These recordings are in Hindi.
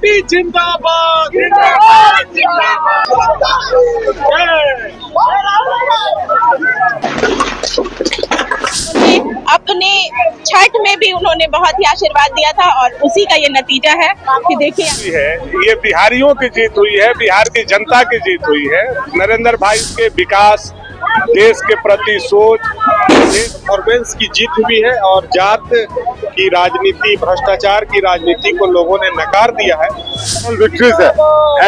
मोदी जिंदाबाद। अपने छठ में भी उन्होंने बहुत ही आशीर्वाद दिया था और उसी का ये नतीजा है कि देखिए ये बिहारियों की जीत हुई है, बिहार की जनता की जीत हुई है। नरेंद्र भाई के विकास, देश के प्रति सोच, देश परफॉर्मेंस की जीत हुई है और जात की राजनीति, भ्रष्टाचार की राजनीति को लोगों ने नकार दिया है। विक्ट्री है,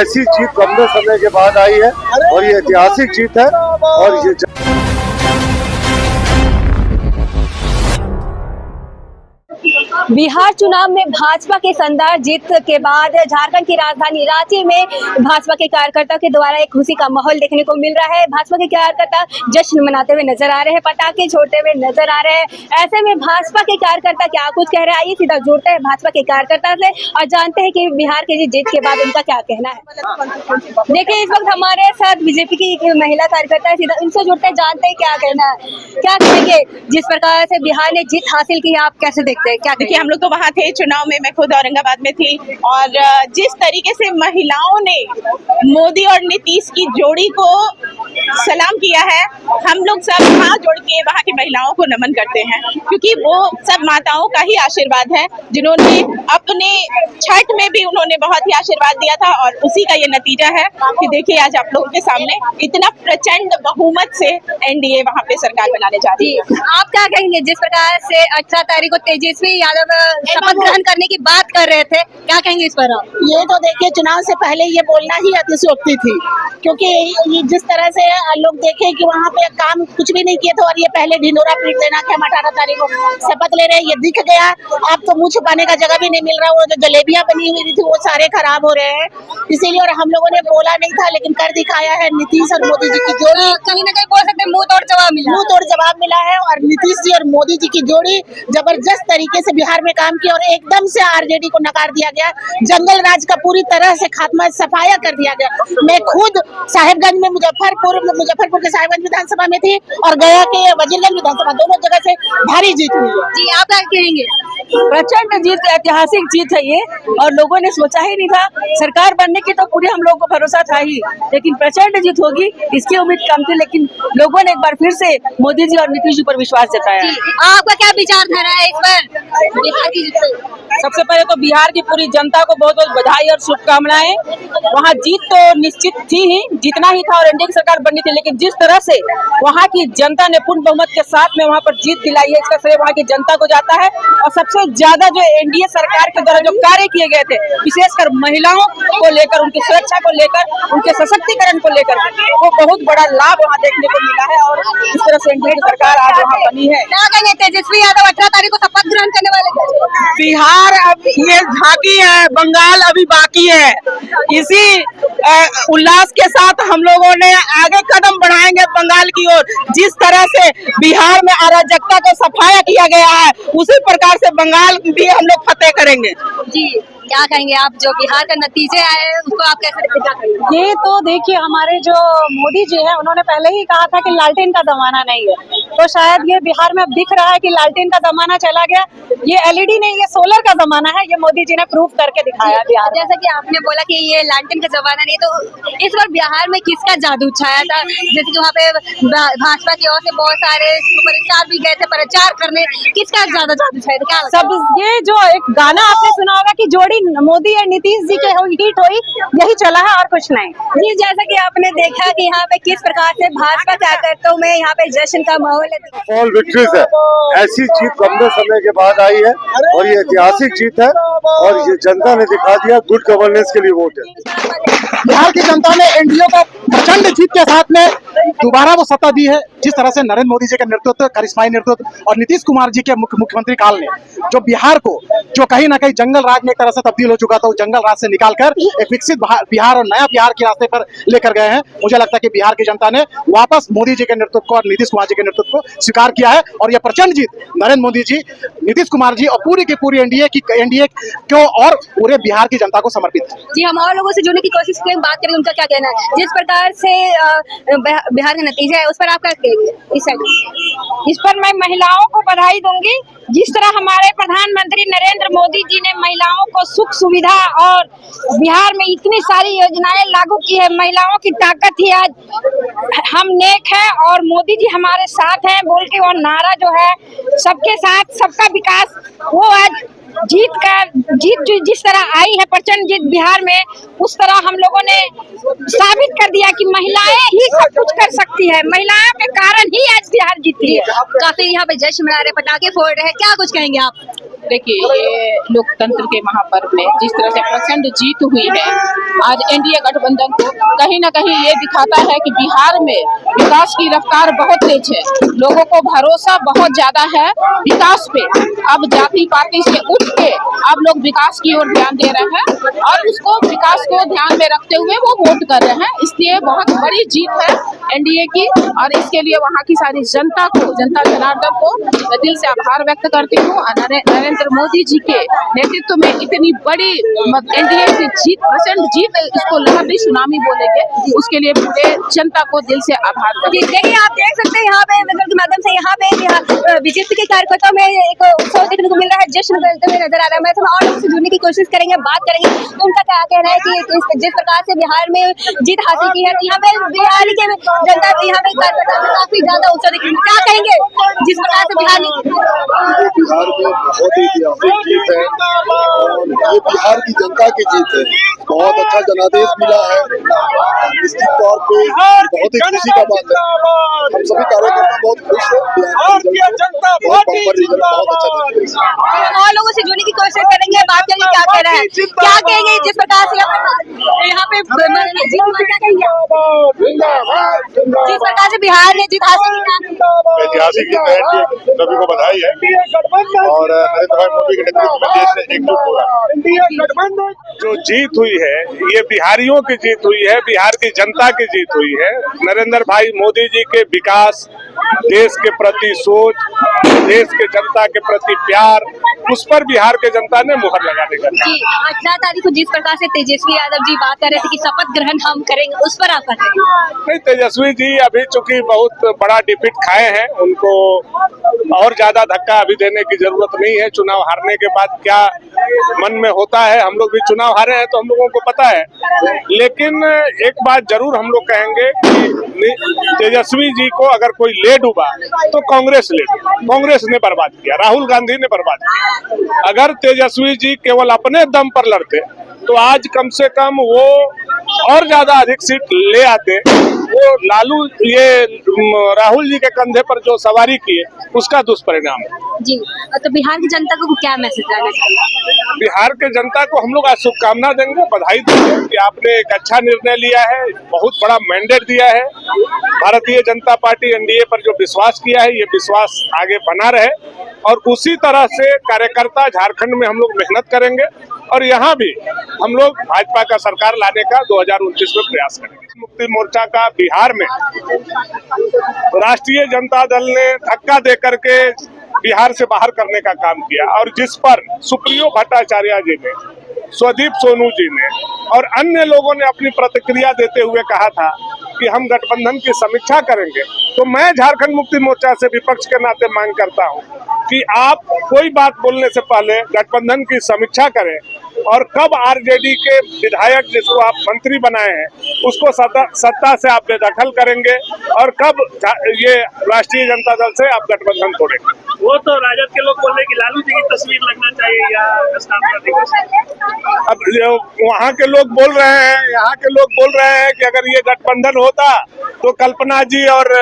ऐसी जीत लंबे समय के बाद आई है और ये ऐतिहासिक जीत है। और ये बिहार चुनाव में भाजपा के शानदार जीत के बाद झारखंड की राजधानी रांची में भाजपा के कार्यकर्ताओं के द्वारा एक खुशी का माहौल देखने को मिल रहा है। भाजपा के कार्यकर्ता जश्न मनाते हुए नजर आ रहे हैं, पटाखे छोड़ते हुए नजर आ रहे हैं। ऐसे में भाजपा के कार्यकर्ता क्या कुछ कह रहे हैं, आइए सीधा जुड़ते हैं भाजपा के कार्यकर्ता से और जानते हैं कि बिहार के जीत के बाद उनका क्या कहना है। देखिए, इस वक्त हमारे साथ बीजेपी की एक महिला कार्यकर्ता है, सीधा इनसे जुड़ते हैं, जानते हैं क्या कहना है। क्या कहेंगे जिस प्रकार से बिहार ने जीत हासिल की, आप कैसे देखते हैं? क्या देखिए, हम लोग तो वहाँ थे चुनाव में, मैं खुद औरंगाबाद में थी और जिस तरीके से महिलाओं ने मोदी और नीतीश की जोड़ी को सलाम किया है, हम लोग सब हाथ जोड़ के वहाँ की महिलाओं को नमन करते हैं, क्योंकि वो सब माताओं का ही आशीर्वाद है जिन्होंने अपने छठ में भी उन्होंने बहुत ही आशीर्वाद दिया था और उसी का ये नतीजा है कि देखिए आज आप लोगों के सामने इतना प्रचंड बहुमत से एनडीए वहाँ पे सरकार बनाने जा रही है। आप क्या कहेंगे जिस प्रकार से 18 तारीख को तेजस्वी यादव शपथ ग्रहण करने की बात कर रहे थे, क्या कहेंगे इस पर? ये तो देखिए, चुनाव से पहले ये बोलना ही अतिशयोक्ति थी, क्योंकि ये जिस तरह से लोग देखे कि वहाँ पे काम कुछ भी नहीं किए थे और ये पहले ढिंडोरा पीट देना कि हम 18 तारीख को शपथ ले रहे हैं, ये दिख गया। अब तो मुँह छुपाने का जगह भी नहीं मिल रहा। वो जो जलेबियां बनी हुई थी वो सारे खराब हो रहे हैं, इसीलिए। और हम लोगों ने बोला नहीं था लेकिन कर दिखाया है। नीतीश और मोदी जी की जोड़ी कहीं ना कहीं बोल सकते हैं मुंह तोड़ जवाब मिला, मुंह तोड़ जवाब मिला है। और नीतीश जी और मोदी जी की जोड़ी जबरदस्त तरीके से बिहार में काम किया और एकदम से आरजेडी को नकार दिया गया। जंगल राज का पूरी तरह से खात्मा, सफाया कर दिया गया। मैं खुद साहेबगंज में, मुजफ्फरपुर के साहेबगंज विधानसभा में थी और गया के वजीरगंज विधानसभा, दोनों जगह से भारी जीत हुई है। जी, आप क्या कहेंगे? प्रचंड जीत, ऐतिहासिक जीत है ये और लोगों ने सोचा ही नहीं था। सरकार बनने की तो पूरे हम लोगों को भरोसा था ही, लेकिन प्रचंड जीत होगी इसकी उम्मीद कम थी, लेकिन लोगों ने एक बार फिर से मोदी जी और नीतीश जी पर विश्वास जताया। आपका क्या विचारधारा है इस पर बिहार की जीत पर? सबसे पहले तो बिहार की पूरी जनता को बहुत बहुत बधाई और शुभकामनाएं। वहाँ जीत तो निश्चित थी ही, जीतना ही था और एनडीए की सरकार बननी थी, लेकिन जिस तरह से वहाँ की जनता ने पूर्ण बहुमत के साथ में वहाँ पर जीत दिलाई है, इसका श्रेय वहाँ की जनता को जाता है। और सबसे ज्यादा जो एनडीए सरकार के द्वारा जो कार्य किए गए थे, विशेषकर महिलाओं को लेकर, उनकी सुरक्षा को लेकर, उनके सशक्तिकरण को लेकर, वो बहुत बड़ा लाभ वहाँ देखने को मिला है और इस तरह से एनडीए की सरकार आज वहाँ बनी है। क्या कहेंगे तेजस्वी यादव 18 तारीख को शपथ ग्रहण करने वाले थे? बिहार अब ये झांकी है, बंगाल अभी बाकी है। इसी उल्लास के साथ हम लोगों ने आगे कदम बढ़ाएंगे बंगाल की ओर। जिस तरह से बिहार में अराजकता को सफाया किया गया है, उसी प्रकार से बंगाल भी हम लोग फतेह करेंगे। जी, क्या कहेंगे आप? जो बिहार का नतीजे आए हैं उसको आप कैसे देखते? ये तो देखिए, हमारे जो मोदी जी हैं उन्होंने पहले ही कहा था कि लालटेन का जमाना नहीं है, तो शायद ये बिहार में अब दिख रहा है कि लालटेन का जमाना चला गया। ये एलईडी नहीं, ये सोलर का जमाना है। ये मोदी जी ने प्रूव करके दिखाया बिहार। जैसा कि आपने बोला कि ये लालटेन का जमाना नहीं, तो इस बार बिहार में किसका जादू छाया था? जैसे कि वहाँ पे भाजपा की ओर से बहुत सारे सुपरस्टार भी गए थे प्रचार करने, किसका ज्यादा जादू छाया था? क्या सब ये जो एक गाना आपने सुना होगा कि जोड़ी मोदी और नीतीश जी के हिट हुई, यही चला है और कुछ नहीं। जी, जैसा कि आपने देखा कि यहाँ पे किस प्रकार से भाजपा कार्यकर्ताओं में यहाँ पे जश्न का माहौल है। ऑल विक्ट्री है, ऐसी जीत लंबे समय के बाद आई है और ये ऐतिहासिक जीत है। और ये जनता ने दिखा दिया, गुड गवर्नेंस के लिए वोट है। बिहार की जनता ने एनडीए को प्रचंड जीत के साथ में दोबारा वो सत्ता दी है। जिस तरह से नरेंद्र मोदी जी के नेतृत्व, करिश्माई नेतृत्व और नीतीश कुमार जी के मुख्यमंत्री काल ने जो बिहार को, जो कहीं ना कहीं जंगल राज में एक तरह से तब्दील हो चुका था, वो जंगल राज से निकालकर एक विकसित बिहार और नया बिहार के रास्ते पर लेकर गए हैं। मुझे लगता है कि बिहार की जनता ने वापस मोदी जी के नेतृत्व को और नीतीश कुमार जी के नेतृत्व को स्वीकार किया है और यह प्रचंड जीत नरेंद्र मोदी जी, नीतीश कुमार जी और पूरी की पूरी एनडीए को और पूरे बिहार की जनता को समर्पित है। जी, हम और लोगों से जुड़ने की कोशिश करें, बात करें उनका क्या कहना है। जिस प्रकार से बिहार का नतीजा है उस पर आप क्या कहेंगे? इस पर मैं महिलाओं को बधाई दूंगी जिस तरह हमारे प्रधानमंत्री नरेंद्र मोदी जी ने महिलाओं को सुख सुविधा और बिहार में इतनी सारी योजनाएं लागू की है, महिलाओं की ताकत ही आज हम नेक है और मोदी जी हमारे साथ हैं बोल के और नारा जो है सबके साथ सबका विकास, वो आज जीत जिस तरह आई है प्रचंड जीत बिहार में, उस तरह हम लोगों ने साबित कर दिया कि महिलाएं ही सब कुछ कर सकती है, महिलाओं के कारण ही आज बिहार जीती है। काफी यहाँ पे जश्न मना रहे, पटाखे फोड़ रहे हैं, क्या कुछ कहेंगे आप? देखिए, ये लोकतंत्र के महापर्व में जिस तरह से प्रचंड जीत हुई है आज एनडीए गठबंधन को, कहीं ना कहीं ये दिखाता है कि बिहार में विकास की रफ्तार बहुत तेज है, लोगों को भरोसा बहुत ज्यादा है विकास पे। अब जाति पाति से उठ के अब लोग विकास की ओर ध्यान दे रहे हैं और उसको विकास को ध्यान में रखते हुए वो वोट कर रहे हैं, इसलिए बहुत बड़ी जीत है एनडीए की। और इसके लिए वहाँ की सारी जनता को, जनता जनार्दन को मैं दिल से आभार व्यक्त करती हूँ। नरेंद्र मोदी जी के नेतृत्व में इतनी बड़ी एनडीए की जीत, प्रचंड जीत, इसको लहरी सुनामी बोलेंगे, उसके लिए पूरे जनता को दिल से आभार व्यक्त। देखिए, आप देख सकते हैं यहाँ पे विजुअल के माध्यम से यहाँ पे बीजेपी के कार्यकर्ताओं में एक उत्सव देखने को मिल रहा है, जश्न करते हुए नजर आ रहा है। मैं और लोगों से जुड़ने की कोशिश करेंगे, बात करेंगे तो उनका क्या कहना है कि जिस प्रकार से बिहार में जीत हासिल की है, तो यहाँ पे बिहार के जनता, यहाँ पे कार्यकर्ता में काफी ज्यादा उत्साह देखने को, क्या कहेंगे जिस प्रकार से बिहार में बहुत ही ऐतिहासिक जीत है और ये बिहार की जनता की जीत है। बहुत अच्छा जनादेश मिला है, निश्चित तौर पे बहुत ही खुशी का बात है। हम सभी कार्यकर्ता बहुत खुश हैं, बहुत अच्छा। और लोगों से जुड़ने की कोशिश करेंगे, बात करेंगे क्या कह रहे हैं, क्या कहेंगे जिस प्रकार से यहाँ पे जिस प्रकार से बिहार ने जीत हासिल की, ऐतिहासिक जीत है, सभी को बधाई है और नरेंद्र भाई मोदी के नेतृत्व में देश से एकजुट हो रहा है। जो जीत हुई है ये बिहारियों की जीत हुई है, बिहार की जनता की जीत हुई है। नरेंद्र भाई मोदी जी के विकास, देश के प्रति सोच, देश के जनता के प्रति प्यार, उस पर बिहार के जनता ने मुहर लगाने का जी। 18 तारीख को जिस प्रकार से तेजस्वी यादव जी बात कर रहे थे कि शपथ ग्रहण हम करेंगे, उस पर आप कहेंगे? नहीं, तेजस्वी जी अभी चूंकि बहुत बड़ा डिफीट खाए हैं, उनको और ज्यादा धक्का अभी देने की जरूरत नहीं है। चुनाव हारने के बाद क्या मन में होता है, हम लोग भी चुनाव हारे हैं तो हम लोगों को पता है। लेकिन एक बात जरूर हम लोग कहेंगे कि तेजस्वी जी को अगर कोई ले डूबा तो कांग्रेस ले डूबा। कांग्रेस ने बर्बाद किया, राहुल गांधी ने बर्बाद किया। अगर तेजस्वी जी केवल अपने दम पर लड़ते तो आज कम से कम वो और ज्यादा अधिक सीट ले आते। वो लालू, ये राहुल जी के कंधे पर जो सवारी किए उसका दुष्परिणाम है। जी, तो बिहार की जनता को क्या मैसेज देना चाहिए? बिहार के जनता को हम लोग आज शुभकामना देंगे, बधाई देंगे कि आपने एक अच्छा निर्णय लिया है, बहुत बड़ा मैंडेट दिया है। भारतीय जनता पार्टी एनडीए पर जो विश्वास किया है, ये विश्वास आगे बना रहे और उसी तरह से कार्यकर्ता झारखंड में हम लोग मेहनत करेंगे और यहाँ भी हम लोग भाजपा का सरकार लाने का 2029 में प्रयास करेंगे। मुक्ति मोर्चा का बिहार में राष्ट्रीय जनता दल ने धक्का दे करके बिहार से बाहर करने का काम किया और जिस पर सुप्रियो भट्टाचार्य जी ने, स्वदीप सोनू जी ने और अन्य लोगों ने अपनी प्रतिक्रिया देते हुए कहा था कि हम गठबंधन की समीक्षा करेंगे, तो मैं झारखंड मुक्ति मोर्चा से विपक्ष के नाते मांग करता हूं कि आप कोई बात बोलने से पहले गठबंधन की समीक्षा करें और कब आरजेडी के विधायक जिसको आप मंत्री बनाए हैं उसको सत्ता से आप बेदखल करेंगे और कब ये राष्ट्रीय जनता दल से आप गठबंधन तोड़ेंगे। वो तो राजद के लोग बोल रहे कि लालू जी की तस्वीर लगना चाहिए या स्थापना दिवस। अब वहाँ के लोग बोल रहे हैं, यहाँ के लोग बोल रहे हैं कि अगर ये गठबंधन होता तो कल्पना जी और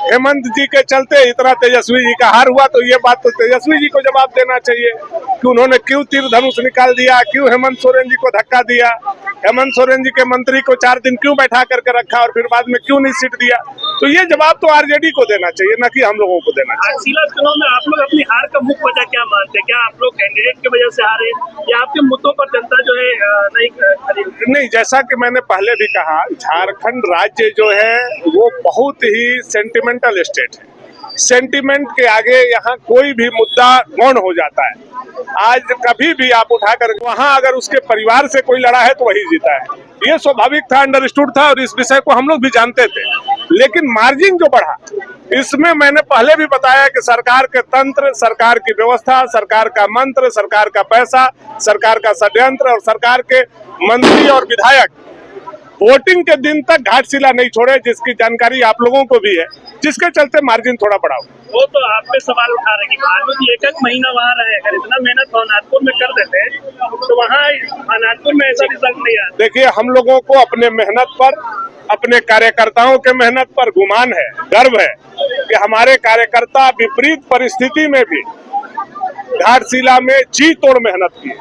हेमंत जी के चलते इतना तेजस्वी जी का हार हुआ, तो ये बात तो तेजस्वी जी को जवाब देना चाहिए कि उन्होंने क्यों तीर धनुष निकाल दिया, क्यों हेमंत सोरेन जी को धक्का दिया, हेमंत सोरेन जी के मंत्री को 4 दिन क्यों बैठा करके रखा और फिर बाद में क्यों नहीं सीट दिया। तो ये जवाब तो आरजेडी को देना चाहिए, न कि हम लोगों को देना चाहिए। जिला चुनाव में आप लोग अपनी हार का मुख्य वजह क्या मानते हैं? क्या आप लोग कैंडिडेट की वजह से हारे या आपके मुद्दों पर जनता जो है नहीं, जैसा कि मैंने पहले भी कहा, झारखंड राज्य जो है वो बहुत ही सेंटिमेंटल स्टेट है। सेंटिमेंट के आगे यहाँ कोई भी मुद्दा गौण हो जाता है। आज कभी भी आप उठाकर वहाँ अगर उसके परिवार से कोई लड़ा है तो वही जीता है, ये स्वाभाविक था, अंडरस्टूड था और इस विषय को हम लोग भी जानते थे। लेकिन मार्जिन जो बढ़ा, इसमें मैंने पहले भी बताया कि सरकार के तंत्र, सरकार की व्यवस्था, सरकार का मंत्र, सरकार का पैसा, सरकार का षड्यंत्र और सरकार के मंत्री और विधायक वोटिंग के दिन तक घाटशिला नहीं छोड़े, जिसकी जानकारी आप लोगों को भी है, जिसके चलते मार्जिन थोड़ा बढ़ा हो। वो तो आप पे सवाल उठा रहे हैं कि एक महीना वहाँ रहे, अगर इतना मेहनत भावनाथपुर में कर देते तो वहाँ भावनाथपुर में ऐसा रिजल्ट नहीं आता। देखिए, हम लोगों को अपने मेहनत पर, अपने कार्यकर्ताओं के मेहनत पर गुमान है, गर्व है कि हमारे कार्यकर्ता विपरीत परिस्थिति में भी घाटशिला में जी तोड़ मेहनत की,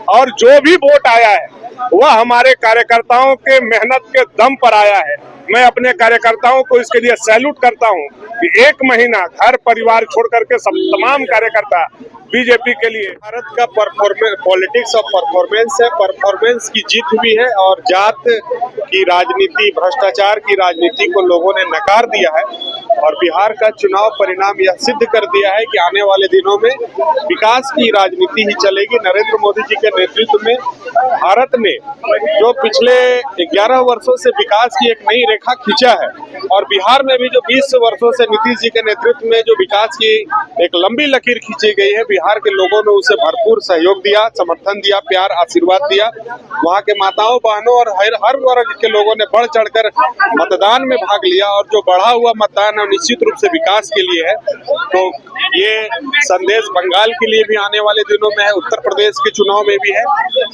और जो भी वोट आया है वह हमारे कार्यकर्ताओं के मेहनत के दम पर आया है। मैं अपने कार्यकर्ताओं को इसके लिए सैल्यूट करता हूं कि एक महीना घर परिवार छोड़ करके सब तमाम कार्यकर्ता बीजेपी के लिए। भारत का पॉलिटिक्स ऑफ परफॉर्मेंस है, परफॉर्मेंस की जीत हुई है और जात की राजनीति, भ्रष्टाचार की राजनीति को लोगों ने नकार दिया है और बिहार का चुनाव परिणाम यह सिद्ध कर दिया है कि आने वाले दिनों में विकास की राजनीति ही चलेगी। नरेंद्र मोदी जी के नेतृत्व में भारत ने जो पिछले 11 वर्षों से विकास की एक नई रेखा खींचा है और बिहार में भी जो 20 वर्षों से नीतीश जी के नेतृत्व में जो विकास की एक लंबी लकीर खींची गई है, बिहार के लोगों ने उसे भरपूर सहयोग दिया, समर्थन दिया, प्यार आशीर्वाद दिया। वहाँ के माताओं बहनों और हर वर्ग के लोगों ने बढ़ चढ़कर मतदान में भाग लिया और जो बढ़ा हुआ मतदान है निश्चित रूप से विकास के लिए है। तो ये संदेश बंगाल के लिए भी आने वाले दिनों में है, उत्तर प्रदेश के चुनाव में भी है।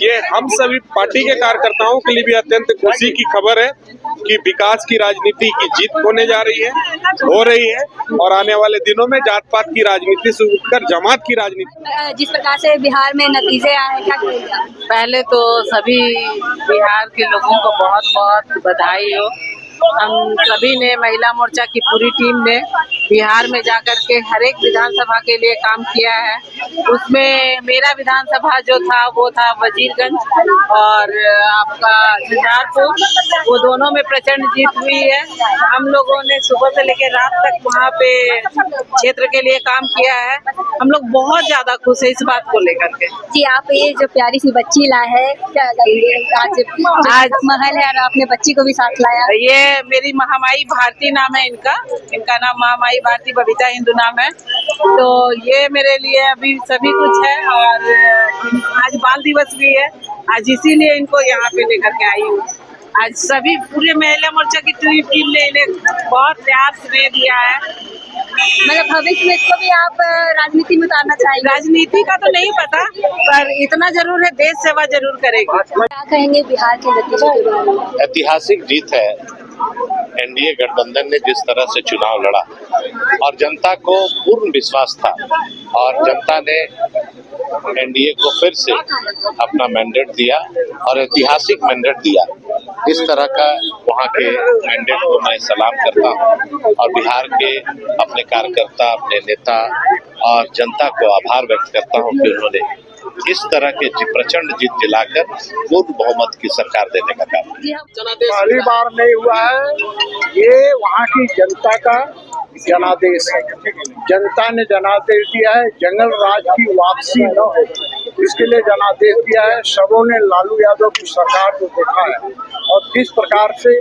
ये हम सभी पार्टी के कार्यकर्ताओं के लिए भी अत्यंत खुशी की खबर है कि विकास की राजनीति की जीत होने जा रही है, हो रही है और आने वाले दिनों में जात पात की राजनीति से उठकर जमात की राजनीति। जिस प्रकार से बिहार में नतीजे आए हैं, क्या कहेंगे आप? पहले तो सभी बिहार के लोगों को बहुत बहुत बधाई हो। हम सभी ने, महिला मोर्चा की पूरी टीम ने बिहार में जाकर के हर एक विधानसभा के लिए काम किया है। उसमें मेरा विधानसभा जो था वो था वजीरगंज और आपका झंझारपुर, वो दोनों में प्रचंड जीत हुई है। हम लोगों ने सुबह से लेकर रात तक वहाँ पे क्षेत्र के लिए काम किया है। हम लोग बहुत ज्यादा खुश है इस बात को लेकर के। जी, आप ये जो प्यारी सी बच्ची लाए है, क्या कहेंगे? आज महल है और आपने बच्ची को भी साथ लाया। ये मेरी महामाई भारती नाम है इनका नाम महामाई भारती बबीता हिंदू नाम है। तो ये मेरे लिए अभी सभी कुछ है और आज बाल दिवस भी है, आज इसीलिए इनको यहाँ पे लेकर के आई हूँ। आज सभी पूरे महिला मोर्चा की टीम ने इन्हें बहुत प्यार स्नेह दिया है। मतलब भविष्य में इसको भी आप राजनीति में उतारना चाहेंगे? राजनीति का तो नहीं पता, पर इतना जरूर है देश सेवा जरूर करेगी। क्या कहेंगे बिहार के नतीजे के बारे में? ऐतिहासिक जीत है। एनडीए गठबंधन ने जिस तरह से चुनाव लड़ा और जनता को पूर्ण विश्वास था और जनता ने एनडीए को फिर से अपना मैंडेट दिया और ऐतिहासिक मैंडेट दिया। इस तरह का वहाँ के मैंडेट को मैं सलाम करता हूँ और बिहार के अपने कार्यकर्ता, अपने नेता और जनता को आभार व्यक्त करता हूँ कि उन्होंने इस तरह के प्रचंड जीत दिलाकर पूर्ण बहुमत की सरकार देने का काम किया। पहली बार नहीं हुआ है, ये वहाँ की जनता का जनादेश है। जनता ने जनादेश दिया है, जंगल राज की वापसी न हो, इसके लिए जनादेश दिया है। सबों ने लालू यादव की सरकार को देखा है और किस प्रकार से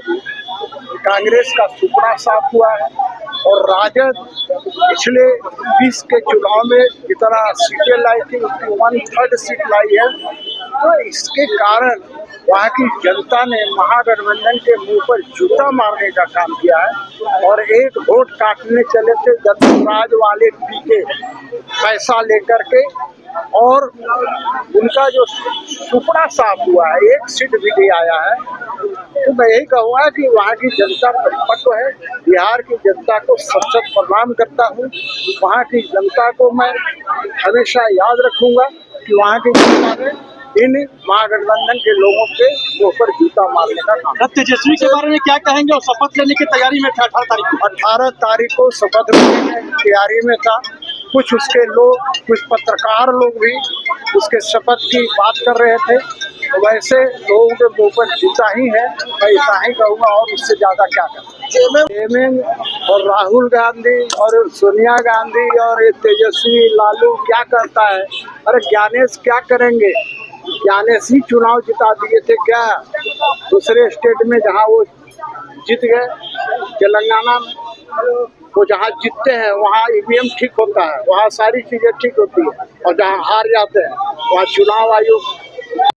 कांग्रेस का सुपड़ा साफ हुआ है और राजद पिछले 20 के चुनाव में जितना सीटें लाई थी उसकी 1/3 सीट लाई है। तो इसके कारण वहाँ की जनता ने महागठबंधन के मुंह पर जूता मारने का काम किया है और एक वोट काटने चले थे दत्तराज वाले टीके पैसा लेकर के और उनका जो सुपड़ा साफ हुआ है, एक सीट भी नहीं आया है। तो मैं यही कहूँगा कि वहाँ की जनता परिपक्व है। बिहार की जनता को सशक्त प्रणाम करता हूँ। वहाँ की जनता को मैं हमेशा याद रखूँगा कि वहाँ की जनता ने इन महागठबंधन के लोगों के ऊपर जूता मारने का काम। तेजस्वी के बारे में क्या कहेंगे? और शपथ लेने की तैयारी में था 18 तारीख को शपथ लेने की तैयारी में था। कुछ उसके लोग, कुछ पत्रकार लोग भी उसके शपथ की बात कर रहे थे। तो वैसे लोगों के मुंह पर जूता ही है, मैं ऐसा ही कहूँगा और उससे ज़्यादा क्या कहूँ। और राहुल गांधी और सोनिया गांधी और ये तेजस्वी लालू क्या करता है? अरे ज्ञानेश क्या करेंगे? ज्ञानेश ही चुनाव जिता दिए थे क्या दूसरे स्टेट में जहाँ वो जीत गए? तेलंगाना में वो जहाँ जीतते हैं वहाँ ईवीएम ठीक होता है, वहाँ सारी चीजें ठीक होती है, और जहाँ हार जाते हैं वहाँ चुनाव आयोग